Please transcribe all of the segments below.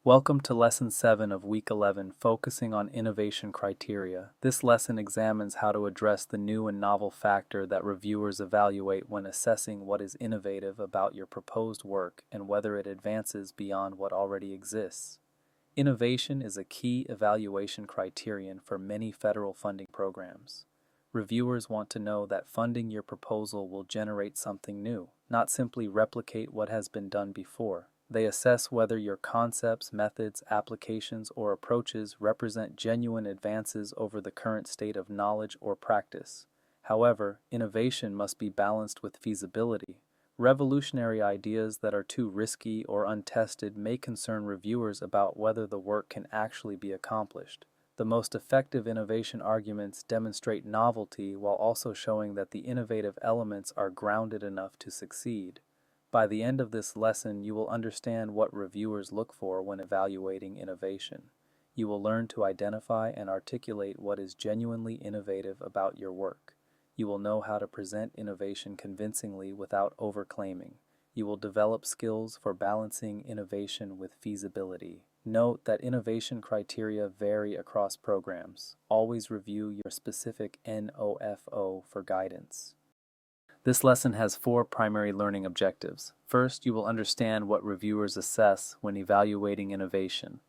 Welcome to Lesson 7 of Week 11, focusing on innovation criteria. This lesson examines how to address the new and novel factor that reviewers evaluate when assessing what is innovative about your proposed work and whether it advances beyond what already exists. Innovation is a key evaluation criterion for many federal funding programs. Reviewers want to know that funding your proposal will generate something new, not simply replicate what has been done before. They assess whether your concepts, methods, applications, or approaches represent genuine advances over the current state of knowledge or practice. However, innovation must be balanced with feasibility. Revolutionary ideas that are too risky or untested may concern reviewers about whether the work can actually be accomplished. The most effective innovation arguments demonstrate novelty while also showing that the innovative elements are grounded enough to succeed. By the end of this lesson, you will understand what reviewers look for when evaluating innovation. You will learn to identify and articulate what is genuinely innovative about your work. You will know how to present innovation convincingly without overclaiming. You will develop skills for balancing innovation with feasibility. Note that innovation criteria vary across programs. Always review your specific NOFO for guidance. This lesson has 4 primary learning objectives. First, you will understand what reviewers assess when evaluating innovation.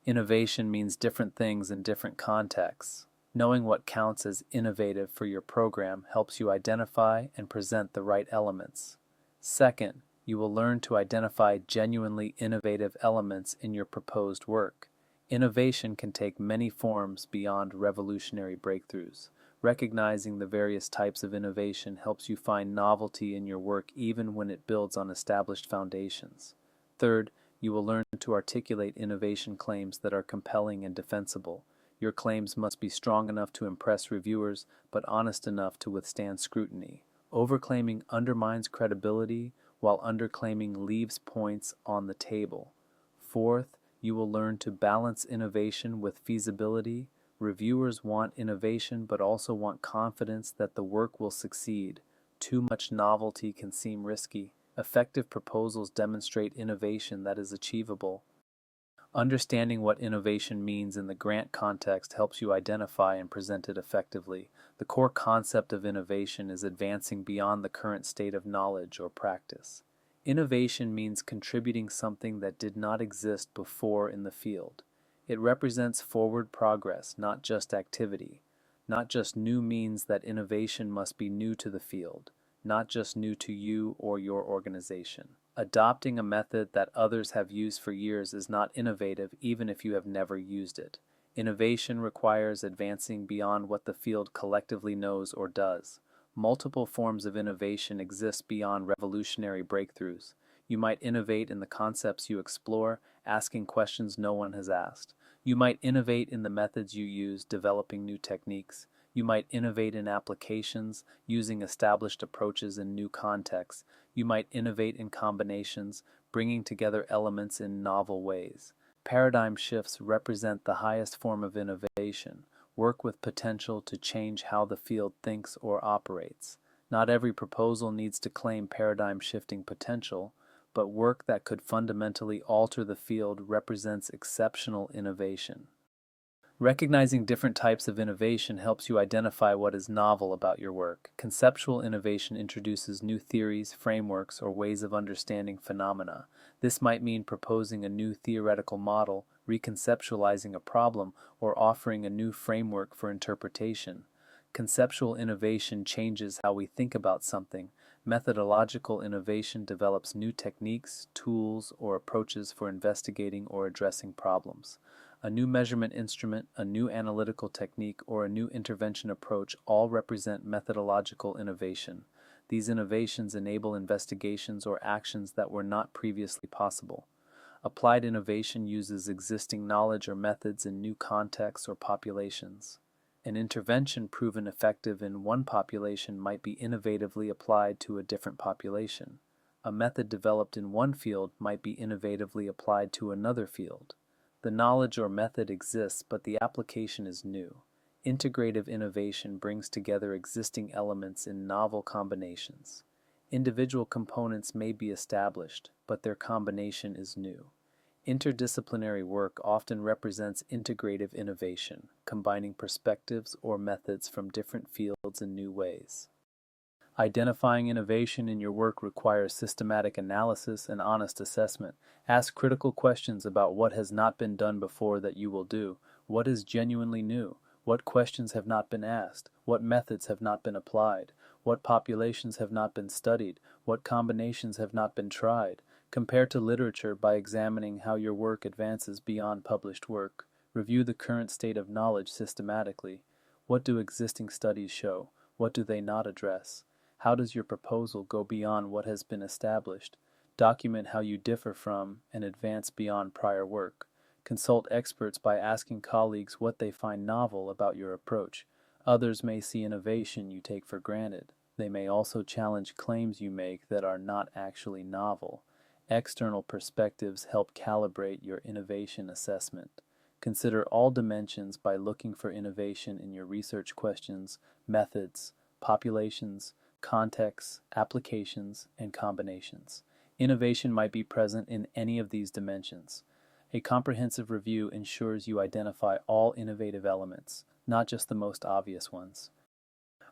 Innovation means different things in different contexts. Knowing what counts as innovative for your program helps you identify and present the right elements. Second, you will learn to identify genuinely innovative elements in your proposed work. Innovation can take many forms beyond revolutionary breakthroughs. Recognizing the various types of innovation helps you find novelty in your work even when it builds on established foundations. Third, you will learn to articulate innovation claims that are compelling and defensible. Your claims must be strong enough to impress reviewers, but honest enough to withstand scrutiny. Overclaiming undermines credibility, while underclaiming leaves points on the table. Fourth, you will learn to balance innovation with feasibility. Reviewers want innovation but also want confidence that the work will succeed. Too much novelty can seem risky. Effective proposals demonstrate innovation that is achievable. Understanding what innovation means in the grant context helps you identify and present it effectively. The core concept of innovation is advancing beyond the current state of knowledge or practice. Innovation means contributing something that did not exist before in the field. It represents forward progress, not just activity. Not just new means that innovation must be new to the field, not just new to you or your organization. Adopting a method that others have used for years is not innovative even if you have never used it. Innovation requires advancing beyond what the field collectively knows or does. Multiple forms of innovation exist beyond revolutionary breakthroughs. You might innovate in the concepts you explore, asking questions no one has asked. You might innovate in the methods you use, developing new techniques. You might innovate in applications, using established approaches in new contexts. You might innovate in combinations, bringing together elements in novel ways. Paradigm shifts represent the highest form of innovation. Work with potential to change how the field thinks or operates. Not every proposal needs to claim paradigm-shifting potential, but work that could fundamentally alter the field represents exceptional innovation. Recognizing different types of innovation helps you identify what is novel about your work. Conceptual innovation introduces new theories, frameworks, or ways of understanding phenomena. This might mean proposing a new theoretical model, reconceptualizing a problem, or offering a new framework for interpretation. Conceptual innovation changes how we think about something. Methodological innovation develops new techniques, tools, or approaches for investigating or addressing problems. A new measurement instrument, a new analytical technique, or a new intervention approach all represent methodological innovation. These innovations enable investigations or actions that were not previously possible. Applied innovation uses existing knowledge or methods in new contexts or populations. An intervention proven effective in one population might be innovatively applied to a different population. A method developed in one field might be innovatively applied to another field. The knowledge or method exists, but the application is new. Integrative innovation brings together existing elements in novel combinations. Individual components may be established, but their combination is new. Interdisciplinary work often represents integrative innovation, combining perspectives or methods from different fields in new ways. Identifying innovation in your work requires systematic analysis and honest assessment. Ask critical questions about what has not been done before that you will do. What is genuinely new? What questions have not been asked? What methods have not been applied? What populations have not been studied? What combinations have not been tried? Compare to literature by examining how your work advances beyond published work. Review the current state of knowledge systematically. What do existing studies show? What do they not address? How does your proposal go beyond what has been established? Document how you differ from and advance beyond prior work. Consult experts by asking colleagues what they find novel about your approach. Others may see innovation you take for granted. They may also challenge claims you make that are not actually novel. External perspectives help calibrate your innovation assessment. Consider all dimensions by looking for innovation in your research questions, methods, populations, contexts, applications, and combinations. Innovation might be present in any of these dimensions. A comprehensive review ensures you identify all innovative elements, not just the most obvious ones.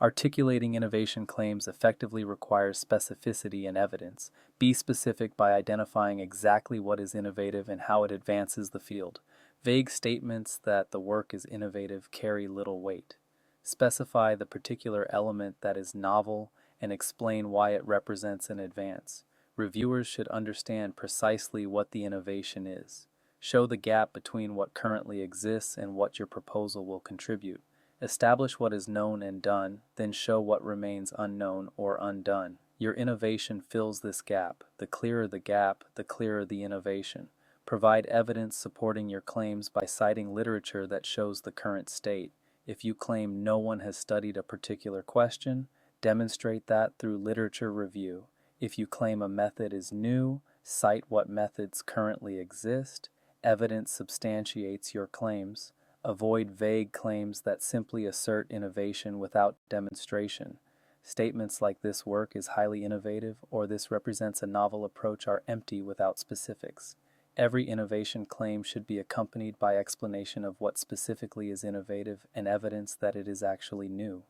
Articulating innovation claims effectively requires specificity and evidence. Be specific by identifying exactly what is innovative and how it advances the field. Vague statements that the work is innovative carry little weight. Specify the particular element that is novel and explain why it represents an advance. Reviewers should understand precisely what the innovation is. Show the gap between what currently exists and what your proposal will contribute. Establish what is known and done, then show what remains unknown or undone. Your innovation fills this gap. The clearer the gap, the clearer the innovation. Provide evidence supporting your claims by citing literature that shows the current state. If you claim no one has studied a particular question, demonstrate that through literature review. If you claim a method is new, cite what methods currently exist. Evidence substantiates your claims. Avoid vague claims that simply assert innovation without demonstration. Statements like "this work is highly innovative" or "this represents a novel approach" are empty without specifics. Every innovation claim should be accompanied by explanation of what specifically is innovative and evidence that it is actually new.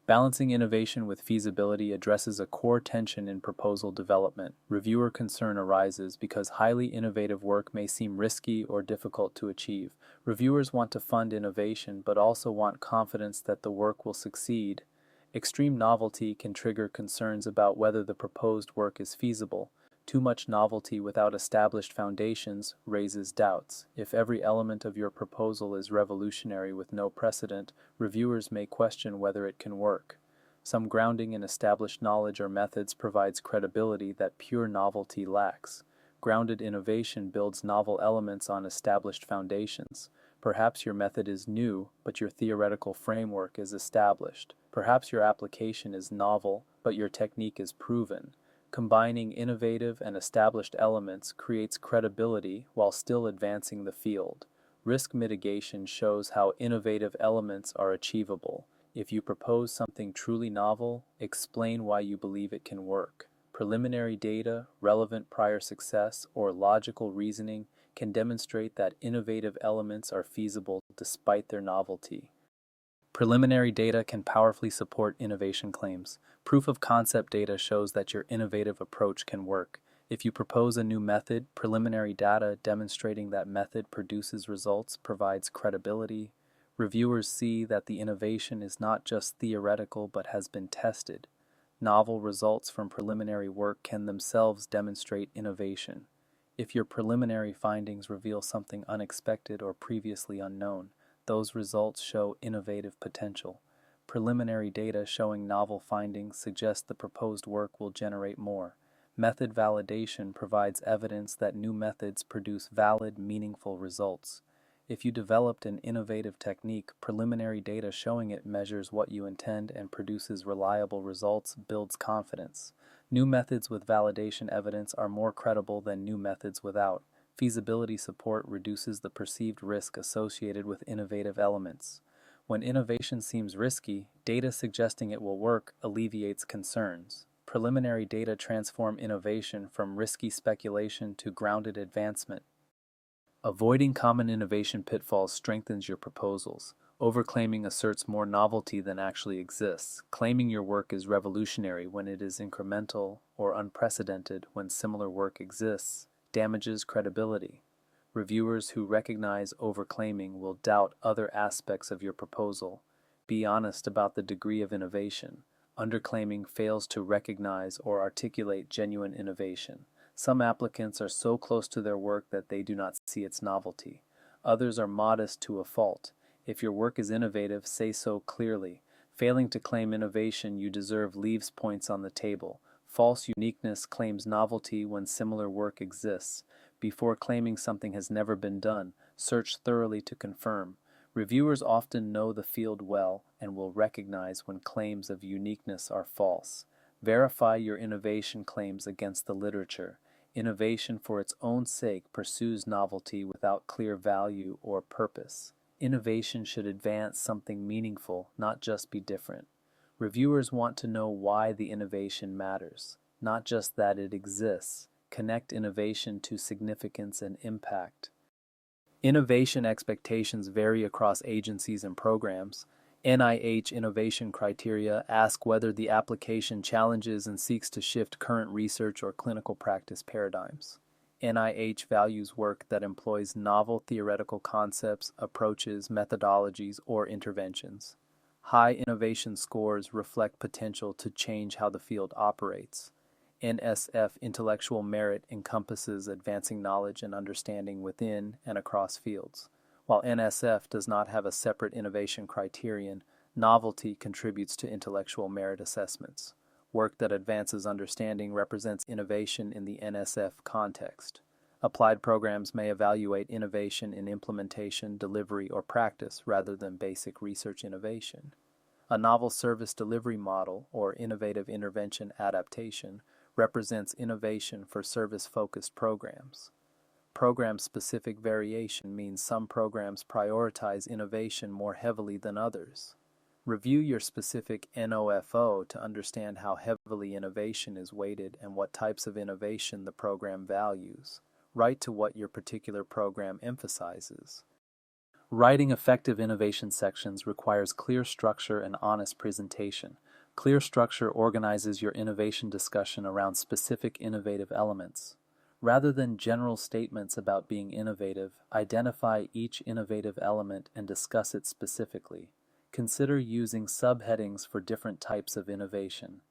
Balancing innovation with feasibility addresses a core tension in proposal development. Reviewer concern arises because highly innovative work may seem risky or difficult to achieve. Reviewers want to fund innovation but also want confidence that the work will succeed. Extreme novelty can trigger concerns about whether the proposed work is feasible. Too much novelty without established foundations raises doubts. If every element of your proposal is revolutionary with no precedent, reviewers may question whether it can work. Some grounding in established knowledge or methods provides credibility that pure novelty lacks. Grounded innovation builds novel elements on established foundations. Perhaps your method is new, but your theoretical framework is established. Perhaps your application is novel, but your technique is proven. Combining innovative and established elements creates credibility while still advancing the field. Risk mitigation shows how innovative elements are achievable. If you propose something truly novel, explain why you believe it can work. Preliminary data, relevant prior success, or logical reasoning can demonstrate that innovative elements are feasible despite their novelty. Preliminary data can powerfully support innovation claims. Proof of concept data shows that your innovative approach can work. If you propose a new method, preliminary data demonstrating that method produces results provides credibility. Reviewers see that the innovation is not just theoretical but has been tested. Novel results from preliminary work can themselves demonstrate innovation. If your preliminary findings reveal something unexpected or previously unknown, those results show innovative potential. Preliminary data showing novel findings suggest the proposed work will generate more. Method validation provides evidence that new methods produce valid, meaningful results. If you developed an innovative technique, preliminary data showing it measures what you intend and produces reliable results builds confidence. New methods with validation evidence are more credible than new methods without. Feasibility support reduces the perceived risk associated with innovative elements. When innovation seems risky, data suggesting it will work alleviates concerns. Preliminary data transform innovation from risky speculation to grounded advancement. Avoiding common innovation pitfalls strengthens your proposals. Overclaiming asserts more novelty than actually exists. Claiming your work is revolutionary when it is incremental or unprecedented when similar work exists damages credibility. Reviewers who recognize overclaiming will doubt other aspects of your proposal. Be honest about the degree of innovation. Underclaiming fails to recognize or articulate genuine innovation. Some applicants are so close to their work that they do not see its novelty. Others are modest to a fault. If your work is innovative, say so clearly. Failing to claim innovation you deserve leaves points on the table. False uniqueness claims novelty when similar work exists. Before claiming something has never been done, search thoroughly to confirm. Reviewers often know the field well and will recognize when claims of uniqueness are false. Verify your innovation claims against the literature. Innovation for its own sake pursues novelty without clear value or purpose. Innovation should advance something meaningful, not just be different. Reviewers want to know why the innovation matters, not just that it exists. Connect innovation to significance and impact. Innovation expectations vary across agencies and programs. NIH innovation criteria ask whether the application challenges and seeks to shift current research or clinical practice paradigms. NIH values work that employs novel theoretical concepts, approaches, methodologies, or interventions. High innovation scores reflect potential to change how the field operates. NSF intellectual merit encompasses advancing knowledge and understanding within and across fields. While NSF does not have a separate innovation criterion, novelty contributes to intellectual merit assessments. Work that advances understanding represents innovation in the NSF context. Applied programs may evaluate innovation in implementation, delivery, or practice rather than basic research innovation. A novel service delivery model, or innovative intervention adaptation, represents innovation for service-focused programs. Program-specific variation means some programs prioritize innovation more heavily than others. Review your specific NOFO to understand how heavily innovation is weighted and what types of innovation the program values. Write to what your particular program emphasizes. Writing effective innovation sections requires clear structure and honest presentation. Clear structure organizes your innovation discussion around specific innovative elements. Rather than general statements about being innovative, identify each innovative element and discuss it specifically. Consider using subheadings for different types of innovation.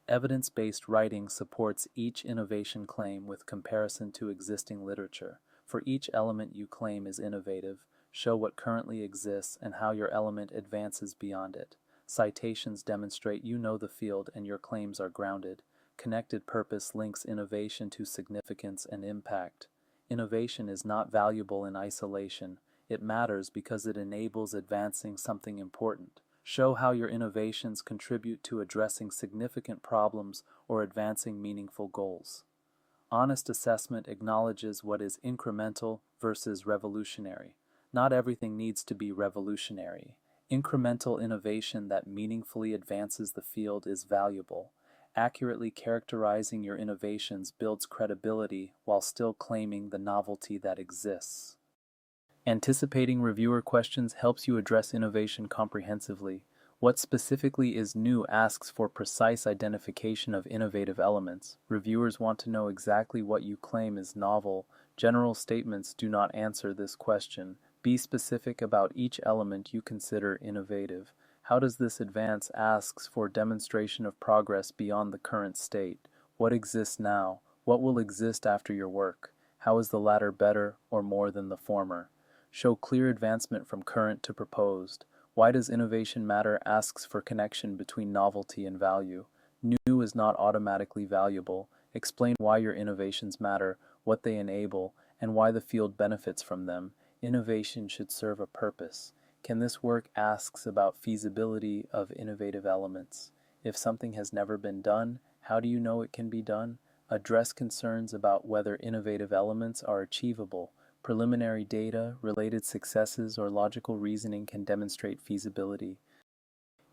Evidence-based writing supports each innovation claim with comparison to existing literature. For each element you claim is innovative, show what currently exists and how your element advances beyond it. Citations demonstrate you know the field and your claims are grounded. Connected purpose links innovation to significance and impact. Innovation is not valuable in isolation. It matters because it enables advancing something important. Show how your innovations contribute to addressing significant problems or advancing meaningful goals. Honest assessment acknowledges what is incremental versus revolutionary. Not everything needs to be revolutionary. Incremental innovation that meaningfully advances the field is valuable. Accurately characterizing your innovations builds credibility while still claiming the novelty that exists. Anticipating reviewer questions helps you address innovation comprehensively. What specifically is new asks for precise identification of innovative elements. Reviewers want to know exactly what you claim is novel. General statements do not answer this question. Be specific about each element you consider innovative. How does this advance asks for demonstration of progress beyond the current state. What exists now? What will exist after your work? How is the latter better or more than the former? Show clear advancement from current to proposed. Why does innovation matter asks for connection between novelty and value. New is not automatically valuable. Explain why your innovations matter, what they enable, and why the field benefits from them. Innovation should serve a purpose. Can this work asks about feasibility of innovative elements. If something has never been done, how do you know it can be done? Address concerns about whether innovative elements are achievable. Preliminary data, related successes, or logical reasoning can demonstrate feasibility.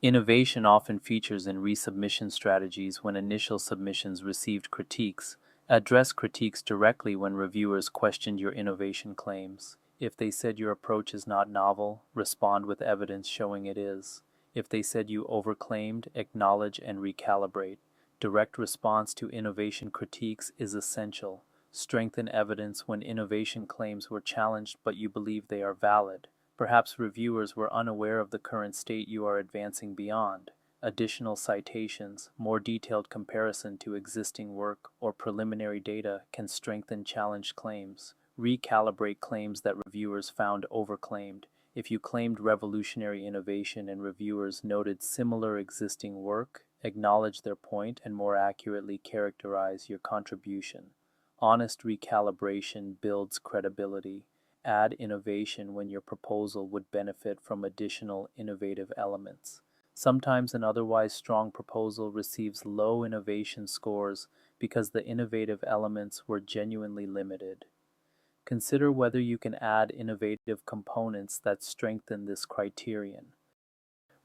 Innovation often features in resubmission strategies when initial submissions received critiques. Address critiques directly when reviewers questioned your innovation claims. If they said your approach is not novel, respond with evidence showing it is. If they said you overclaimed, acknowledge and recalibrate. Direct response to innovation critiques is essential. Strengthen evidence when innovation claims were challenged but you believe they are valid. Perhaps reviewers were unaware of the current state you are advancing beyond. Additional citations, more detailed comparison to existing work, or preliminary data can strengthen challenged claims. Recalibrate claims that reviewers found overclaimed. If you claimed revolutionary innovation and reviewers noted similar existing work, acknowledge their point and more accurately characterize your contribution. Honest recalibration builds credibility. Add innovation when your proposal would benefit from additional innovative elements. Sometimes an otherwise strong proposal receives low innovation scores because the innovative elements were genuinely limited. Consider whether you can add innovative components that strengthen this criterion.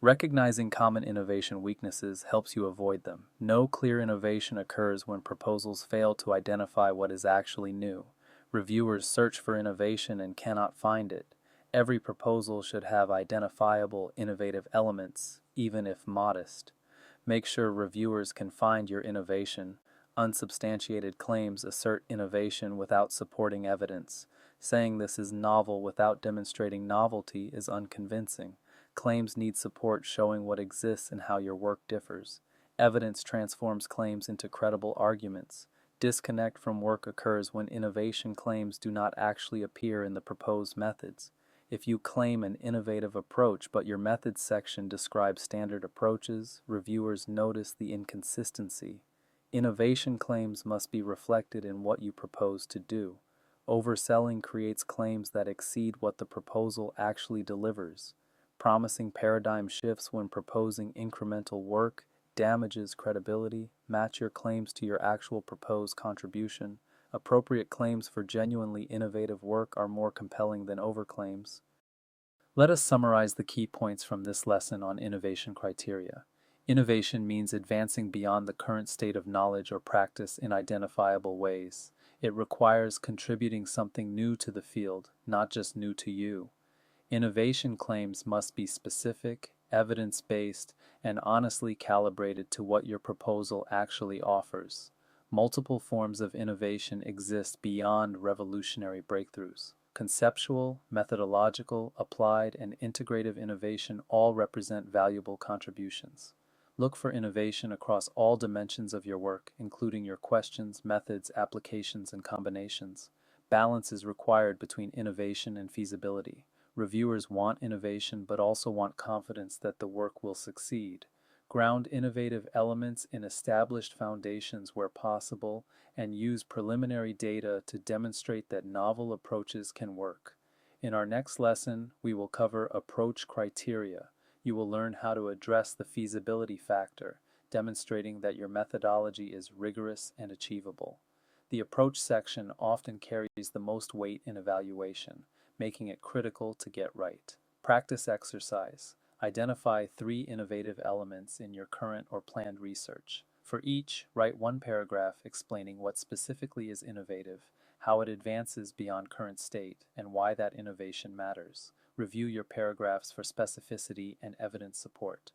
Recognizing common innovation weaknesses helps you avoid them. No clear innovation occurs when proposals fail to identify what is actually new. Reviewers search for innovation and cannot find it. Every proposal should have identifiable innovative elements, even if modest. Make sure reviewers can find your innovation. Unsubstantiated claims assert innovation without supporting evidence. Saying this is novel without demonstrating novelty is unconvincing. Claims need support showing what exists and how your work differs. Evidence transforms claims into credible arguments. Disconnect from work occurs when innovation claims do not actually appear in the proposed methods. If you claim an innovative approach but your methods section describes standard approaches, reviewers notice the inconsistency. Innovation claims must be reflected in what you propose to do. Overselling creates claims that exceed what the proposal actually delivers. Promising paradigm shifts when proposing incremental work damages credibility. Match your claims to your actual proposed contribution. Appropriate claims for genuinely innovative work are more compelling than overclaims. Let us summarize the key points from this lesson on innovation criteria. Innovation means advancing beyond the current state of knowledge or practice in identifiable ways. It requires contributing something new to the field, not just new to you. Innovation claims must be specific, evidence-based, and honestly calibrated to what your proposal actually offers. Multiple forms of innovation exist beyond revolutionary breakthroughs. Conceptual, methodological, applied, and integrative innovation all represent valuable contributions. Look for innovation across all dimensions of your work, including your questions, methods, applications, and combinations. Balance is required between innovation and feasibility. Reviewers want innovation but also want confidence that the work will succeed. Ground innovative elements in established foundations where possible and use preliminary data to demonstrate that novel approaches can work. In our next lesson, we will cover approach criteria. You will learn how to address the feasibility factor, demonstrating that your methodology is rigorous and achievable. The approach section often carries the most weight in evaluation, making it critical to get right. Practice exercise. Identify 3 innovative elements in your current or planned research. For each, write 1 paragraph explaining what specifically is innovative, how it advances beyond current state, and why that innovation matters. Review your paragraphs for specificity and evidence support.